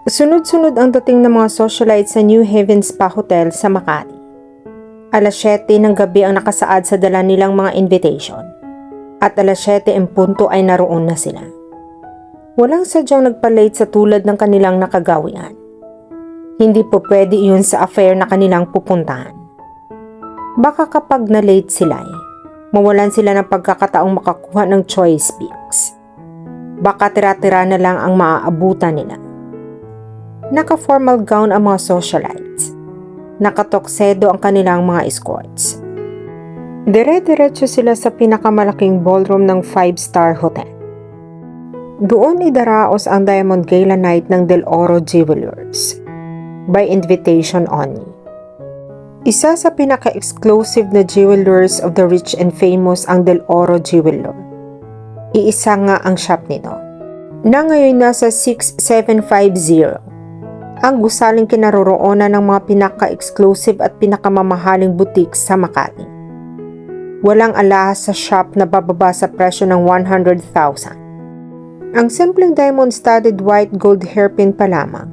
Sunod-sunod ang dating ng mga socialite sa New Haven Spa Hotel sa Makati. Alas 7 ng gabi ang nakasaad sa dala nilang mga invitation. At alas 7 en punto ay naroon na sila. Walang sadyang nagpa-late sa tulad ng kanilang nakagawian. Hindi po pwede iyon sa affair na kanilang pupuntahan. Baka kapag na-late sila mawalan sila ng pagkakataong makakuha ng choice picks. Baka tira-tira na lang ang maaabutan nila. Naka-formal gown ang mga socialites. Nakatoksedo ang kanilang mga escorts. Dire-diretso sila sa pinakamalaking ballroom ng 5-star hotel. Doon idaraos ang Diamond Gala Night ng Del Oro Jewelers. By invitation only. Isa sa pinaka-exclusive na jewelers of the rich and famous ang Del Oro Jeweler. Iisa nga ang shop nito. Na ngayon nasa 6750. Ang gusaling kinaroroonan ng mga pinaka-exclusive at pinakamamahaling boutique sa Makati. Walang alahas sa shop na bababa sa presyo ng 100,000. Ang simpleng diamond-studded white gold hairpin pa lamang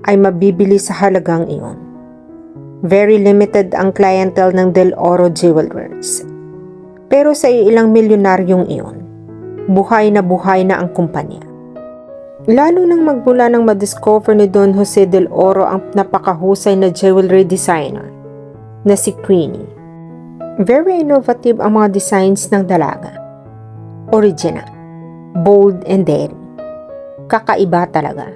ay mabibili sa halagang iyon. Very limited ang clientele ng Del Oro Jewelers. Pero sa ilang milyonaryong iyon, buhay na ang kumpanya. Lalo nang magmula nang madiscover ni Don Jose Del Oro ang napakahusay na jewelry designer na si Queenie. Very innovative ang mga designs ng dalaga. Original, bold and daring. Kakaiba talaga.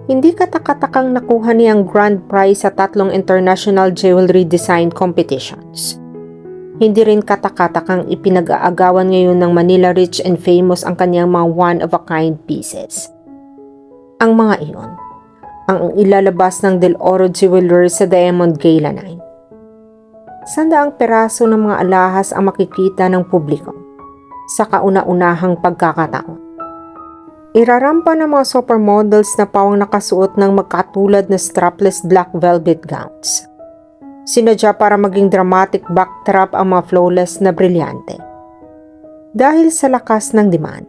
Hindi katakatakang nakuha niyang grand prize sa 3 international jewelry design competitions. Hindi rin katakatakang ipinag-aagawan ngayon ng Manila Rich and Famous ang kanyang mga one-of-a-kind pieces. Ang mga iyon, ang ilalabas ng Del Oro Jewelers sa Diamond Gala Night. 100 peraso ng mga alahas ang makikita ng publiko sa kauna-unahang pagkakataon. Irarampa ng mga supermodels na pawang nakasuot ng magkatulad na strapless black velvet gowns. Sinadya para maging dramatic backdrop ang mga flawless na brilyante. Dahil sa lakas ng demand,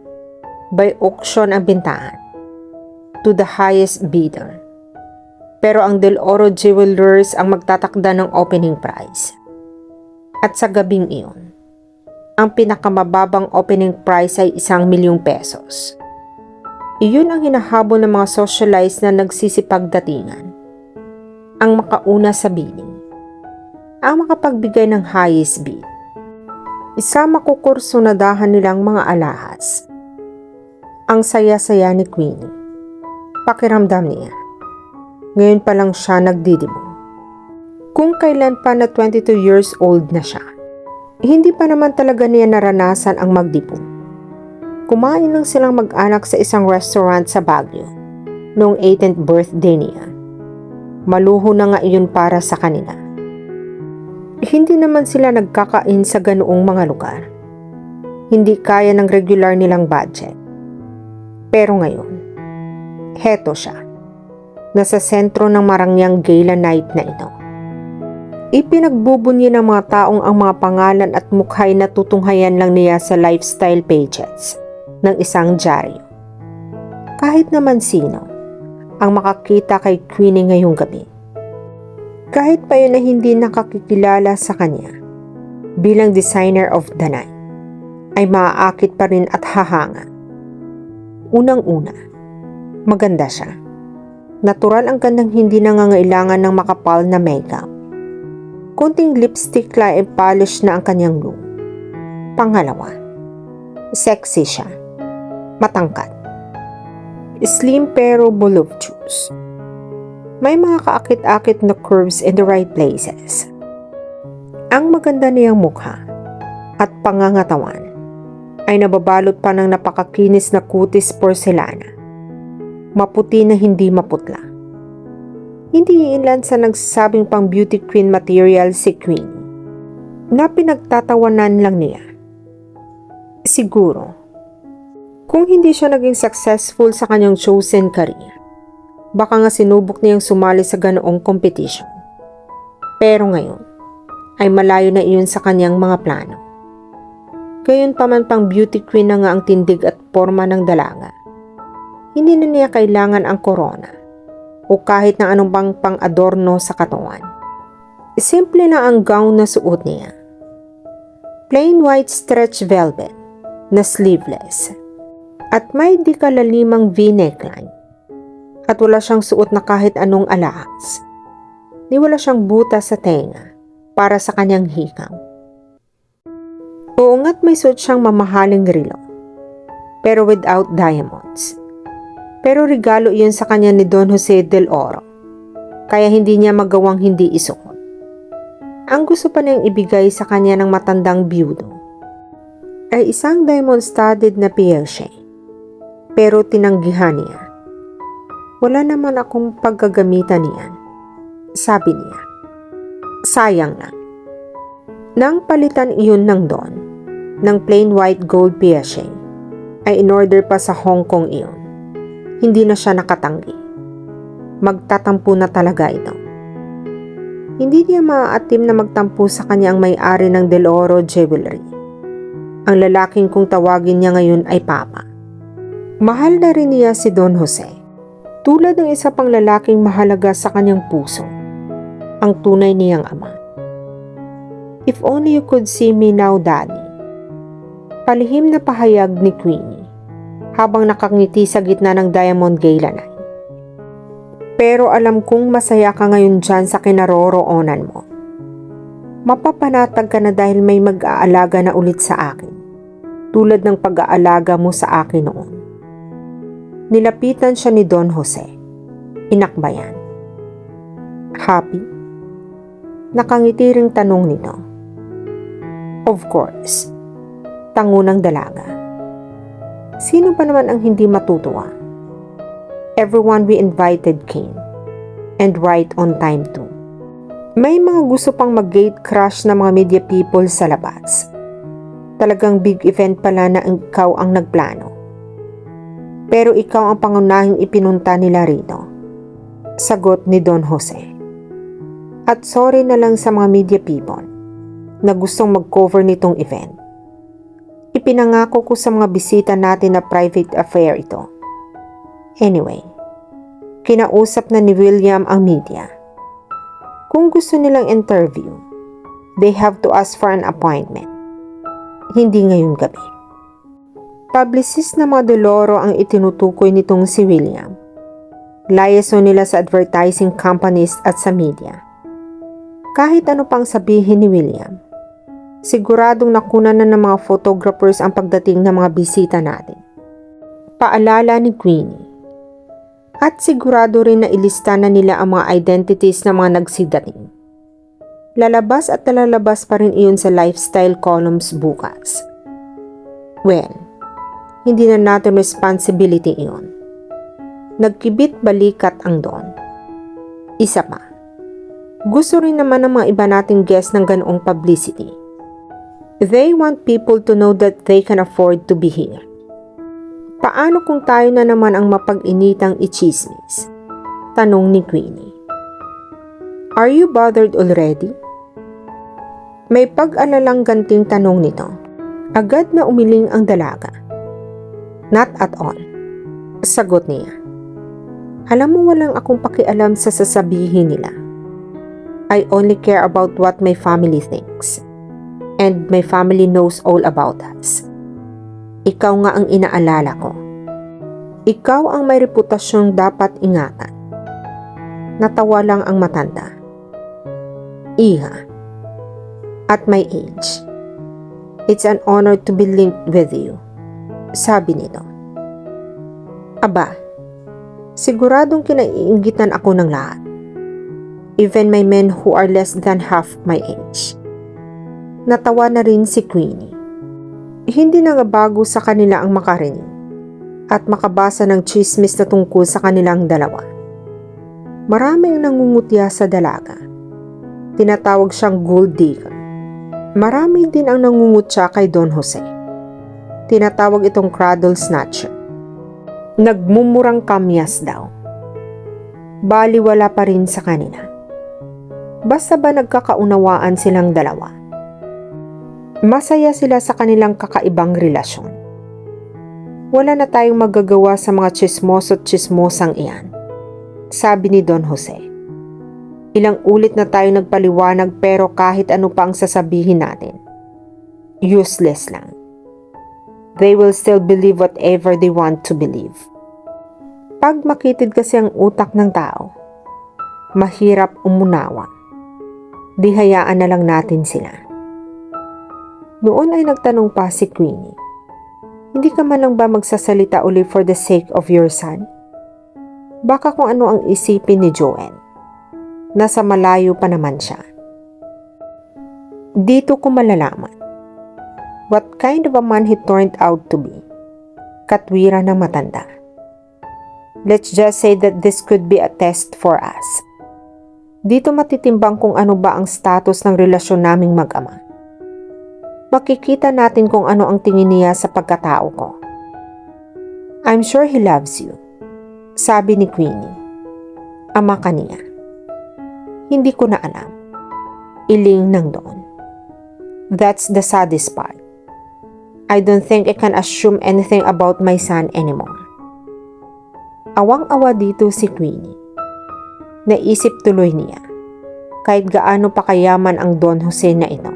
by auction ang bintahan to the highest bidder. Pero ang Del Oro Jewelers ang magtatakda ng opening price. At sa gabing iyon, ang pinakamababang opening price ay 1,000,000 pesos. Iyon ang hinahabol ng mga socialites na nagsisipagdatingan. Ang makauna sa bidding. Ang makapagbigay ng highest bid. Isa makukursunadahan nilang mga alahas. Ang saya-saya ni Queenie. Pakiramdam niya. Ngayon pa lang siya nagdidibong. Kung kailan pa na 22 years old na siya, hindi pa naman talaga niya naranasan ang magdibong. Kumain lang silang mag-anak sa isang restaurant sa Baguio noong 18th birthday niya. Maluho na nga iyon para sa kanila. Hindi naman sila nagkakain sa ganoong mga lugar. Hindi kaya ng regular nilang budget. Pero ngayon, heto siya. Nasa sentro ng marangyang gala night na ito. Ipinagbubunyi ng mga taong ang mga pangalan at mukhay na tutunghayan lang niya sa lifestyle pages ng isang dyaryo. Kahit naman sino ang makakita kay Queenie ngayong gabi. Kahit pa yun na hindi nakakikilala sa kanya bilang designer of the night, ay maaakit pa rin at hahanga. Unang-una, maganda siya. Natural ang gandang hindi nangangailangan ng makapal na makeup. Kunting lipstick lang ay polish na ang kanyang look. Pangalawa, sexy siya. Matangkad. Slim pero voluptuous. May mga kaakit-akit na curves in the right places. Ang maganda niyang mukha at pangangatawan ay nababalot pa ng napakakinis na kutis porselana. Maputi na hindi maputla. Hindi ilan sa nagsasabing pang beauty queen material si Queenie na pinagtatawanan lang niya. Siguro, kung hindi siya naging successful sa kanyang chosen career, baka nga sinubok niyang sumali sa ganoong competition. Pero ngayon, ay malayo na iyon sa kanyang mga plano. Gayon pa man pang beauty queen na nga ang tindig at forma ng dalaga. Hindi na niya kailangan ang corona o kahit na anong bang pang-adorno sa katawan. Simple lang ang gown na suot niya. Plain white stretch velvet na sleeveless at may di kalalimang V-neckline. At wala siyang suot na kahit anong alahas. Ni wala siyang butas sa tenga para sa kanyang hikaw. Oo nga't may suot siyang mamahaling relo, pero without diamonds. Pero regalo iyon sa kanya ni Don Jose del Oro, kaya hindi niya magawang hindi isuot. Ang gusto pa niyang ibigay sa kanya ng matandang biyudo ay isang diamond-studded na piercing, pero tinanggihan niya. Wala naman akong paggagamitan niyan, sabi niya. Sayang na. Nang palitan iyon ng Don, ng plain white gold piercing, ay in-order pa sa Hong Kong iyon. Hindi na siya nakatanggi. Magtatampo na talaga ito. Hindi niya maaatim na magtampo sa kanya ang may-ari ng Del Oro Jewelry. Ang lalaking kung tawagin niya ngayon ay Papa. Mahal na rin niya si Don Jose. Tulad ng isa pang lalaking mahalaga sa kanyang puso, ang tunay niyang ama. If only you could see me now, Daddy. Palihim na pahayag ni Queenie habang nakangiti sa gitna ng Diamond Gala Night. Pero alam kong masaya ka ngayon dyan sa kinaroroonan mo. Mapapanatag ka na dahil may mag-aalaga na ulit sa akin, tulad ng pag-aalaga mo sa akin noon. Nilapitan siya ni Don Jose. Inakbayan. Happy? Nakangiti ring tanong nito. Of course. Tango ng dalaga. Sino ba naman ang hindi matutuwa? Everyone we invited came. And right on time too. May mga gusto pang mag-gate crush na mga media people sa labas. Talagang big event pala na ikaw ang nagplano. Pero ikaw ang pangunahing ipinunta nila rito. Sagot ni Don Jose. At sorry na lang sa mga media people na gustong mag-cover nitong event. Ipinangako ko sa mga bisita natin na private affair ito. Anyway, kinausap na ni William ang media. Kung gusto nilang interview, they have to ask for an appointment. Hindi ngayong gabi. Publicist na mga Del Oro ang itinutukoy nitong si William. Liaison nila sa advertising companies at sa media. Kahit ano pang sabihin ni William, siguradong nakuna na ng mga photographers ang pagdating ng mga bisita natin. Paalala ni Queenie. At sigurado rin na ilista na nila ang mga identities ng mga nagsidating. Lalabas at lalabas pa rin iyon sa lifestyle columns bukas. Well, hindi na natin responsibility iyon. Nagkibit balikat ang Don. Isa pa. Gusto rin naman ng mga iba nating guests ng ganoong publicity. They want people to know that they can afford to be here. Paano kung tayo na naman ang mapag-initang ichismis? Tanong ni Queenie. Are you bothered already? May pag-alalang ganting tanong nito. Agad na umiling ang dalaga. Not at all. Sagot niya. Alam mo walang akong pakialam sa sasabihin nila. I only care about what my family thinks. And my family knows all about us. Ikaw nga ang inaalala ko. Ikaw ang may reputasyong dapat ingatan. Natawa lang ang matanda. Iha, at my age, it's an honor to be linked with you. Sabi nito. Aba, siguradong kinaiinggitan ako ng lahat. Even my men who are less than half my age. Natawa na rin si Queenie. Hindi na nga bago sa kanila ang makarinig at makabasa ng chismis na tungkol sa kanilang dalawa. Marami ang nangungutya sa dalaga. Tinatawag siyang gold digger. Marami din ang nangungutya kay Don Jose. Tinatawag itong cradle snatcher. Nagmumurang kamyas daw. Baliwala pa rin sa kanila. Basta ba nagkakaunawaan silang dalawa? Masaya sila sa kanilang kakaibang relasyon. Wala na tayong magagawa sa mga chismoso't chismosang iyan. Sabi ni Don Jose. Ilang ulit na tayo nagpaliwanag pero kahit ano pa ang sasabihin natin, useless lang. They will still believe whatever they want to believe. Pag makitid kasi ang utak ng tao, mahirap umunawa. Di hayaan na lang natin sila. Noon ay nagtanong pa si Queenie, hindi ka man lang ba magsasalita uli for the sake of your son? Baka kung ano ang isipin ni Joanne. Nasa malayo pa naman siya. Dito ko malalaman what kind of a man he turned out to be. Katwiran ng matanda. Let's just say that this could be a test for us. Dito matitimbang kung ano ba ang status ng relasyon naming mag-ama. Makikita natin kung ano ang tingin niya sa pagkatao ko. I'm sure he loves you, sabi ni Queenie. Ama ka niya. Hindi ko na alam. Iling ng doon. That's the saddest part. I don't think I can assume anything about my son anymore. Awang-awa dito si Queenie. Naisip tuloy niya, kahit gaano pa kayaman ang Don Jose na ito.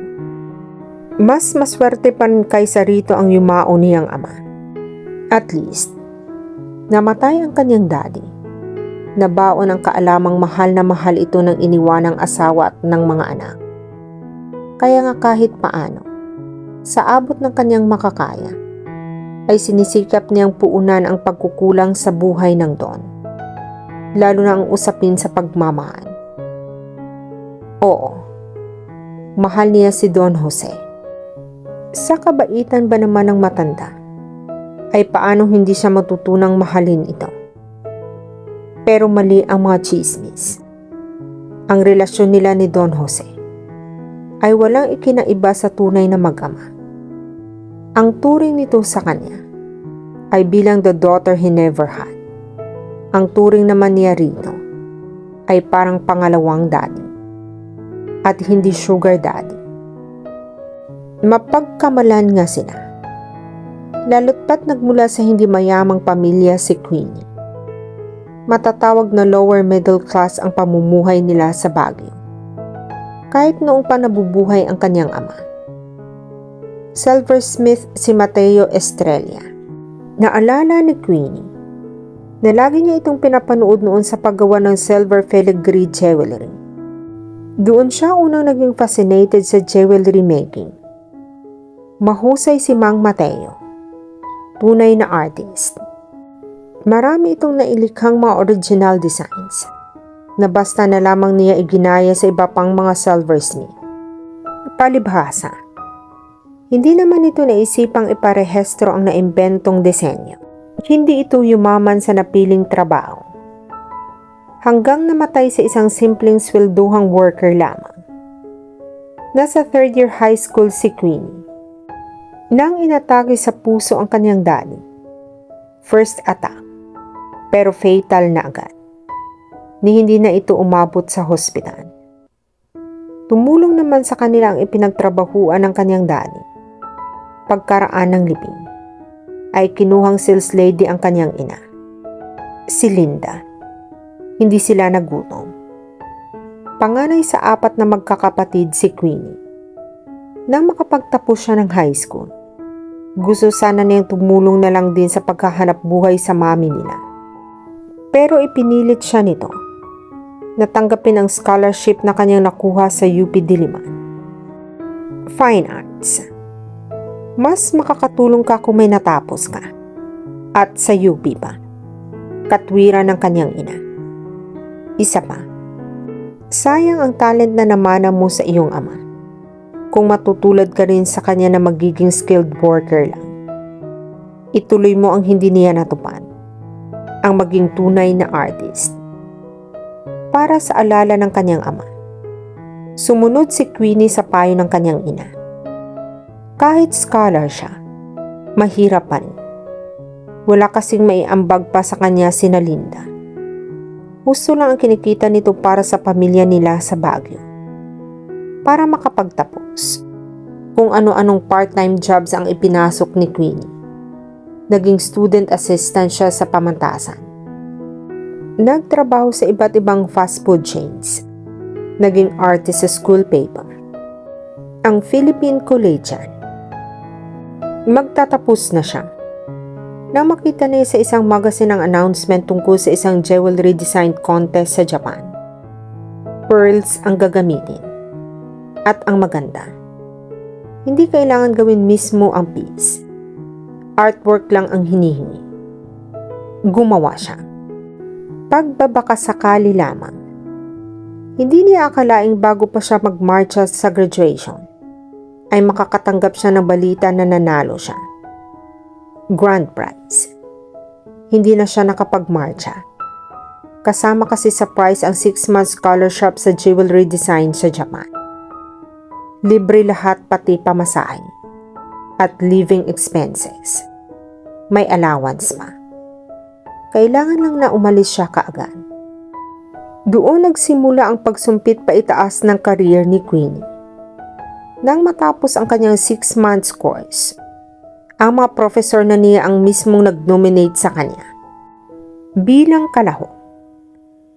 Mas maswerte pa rin kaysa rito ang yumao niyang ama. At least, namatay ang kanyang daddy. Nabaon ang kaalamang mahal na mahal ito ng iniwanang asawa at ng mga anak. Kaya nga kahit paano, sa abot ng kanyang makakaya, ay sinisikap niyang puunan ang pagkukulang sa buhay ng Don, lalo na ang usapin sa pagmamahal. Oo, mahal niya si Don Jose. Sa kabaitan ba naman ng matanda, ay paano hindi siya matutunang mahalin ito? Pero mali ang mga chismis. Ang relasyon nila ni Don Jose ay walang ikinaiba sa tunay na mag-ama. Ang turing nito sa kanya ay bilang the daughter he never had. Ang turing naman niya rito ay parang pangalawang daddy at hindi sugar daddy. Mapagkamalan nga sila. Lalo't pat nagmula sa hindi mayamang pamilya si Queenie. Matatawag na lower middle class ang pamumuhay nila sa Baguio. Kahit noong pa nabubuhay ang kanyang ama. Silversmith si Mateo Estrella. Naalala ni Queenie na lagi niya itong pinapanood noon sa paggawa ng silver filigree jewelry. Doon siya unang naging fascinated sa jewelry making. Mahusay si Mang Mateo. Tunay na artist. Marami itong nailikhang mga original designs na basta na lamang niya iginaya sa iba pang mga silversmith. Palibhasa, hindi naman ito naisipang iparehestro ang naimbentong disenyo. Hindi ito yumaman sa napiling trabaho. Hanggang namatay sa isang simpleng swelduhang worker lamang. Nasa third year high school si Queenie. Nang inatake sa puso ang kanyang daddy. First attack, pero fatal na agad. Ni hindi na ito umabot sa hospital. Tumulong naman sa kanila ang ipinagtrabahuan ng kanyang daddy. Pagkaraan ng libing, ay kinuhang sales lady ang kanyang ina. Si Linda. Hindi sila nagutom. Panganay sa 4 na magkakapatid si Queenie. Nang makapagtapos siya ng high school, gusto sana niyang tumulong na lang din sa paghahanap buhay sa mami nila. Pero ipinilit siya nito. Natanggapin ang scholarship na kanyang nakuha sa UP Diliman. Fine Arts. Mas makakatulong ka kung may natapos ka. At sa UP pa. Katwiran ng kanyang ina. Isa pa. Sayang ang talent na namana mo sa iyong ama. Kung matutulad ka rin sa kanya na magiging skilled worker lang. Ituloy mo ang hindi niya natupad. Ang maging tunay na artist. Para sa alala ng kanyang ama. Sumunod si Queenie sa payo ng kanyang ina. Kahit scholar siya, mahirap pa rin. Wala kasing maiambag pa sa kanya sina Linda. Gusto lang ang kinikita nito para sa pamilya nila sa Baguio. Para makapagtapos. Kung ano-anong part-time jobs ang ipinasok ni Queenie. Naging student assistant siya sa pamantasan. Nagtrabaho sa iba't ibang fast food chains. Naging artist sa school paper. Ang Philippine Collegian. Magtatapos na siya. Nang makita niya sa isang magazine ang announcement tungkol sa isang jewelry design contest sa Japan. Pearls ang gagamitin. At ang maganda. Hindi kailangan gawin mismo ang piece. Artwork lang ang hinihingi. Gumawa siya. Pagbabakasakali lamang. Hindi niya akalaing bago pa siya magmarcha sa graduation, ay makakatanggap siya ng balita na nanalo siya. Grand prize. Hindi na siya nakapagmarcha. Kasama kasi sa prize ang 6-month scholarship sa jewelry design sa Japan. Libre lahat pati pamasahe at living expenses. May allowance pa. Kailangan lang na umalis siya kaagad. Doon nagsimula ang pagsumpit paitaas ng career ni Queenie. Nang matapos ang kanyang 6 months course, ang mga professor na niya ang mismong nag-nominate sa kanya. Bilang kalahok,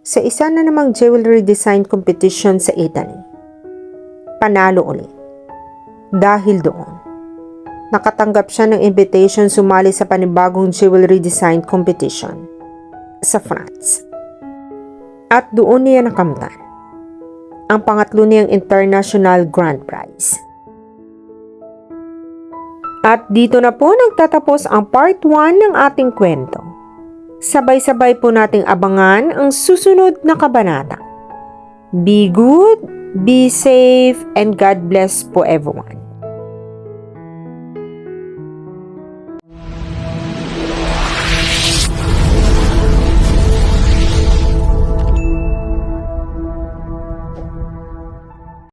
sa isa na namang jewelry design competition sa Italy. Panalo ulit. Dahil doon, nakatanggap siya ng invitation sumali sa panibagong jewelry design competition sa France. At doon niya nakamtan ang pangatlo niyang International Grand Prize. At dito na po nagtatapos ang part 1 ng ating kwento. Sabay-sabay po nating abangan ang susunod na kabanata. Be good, be safe, and God bless po everyone.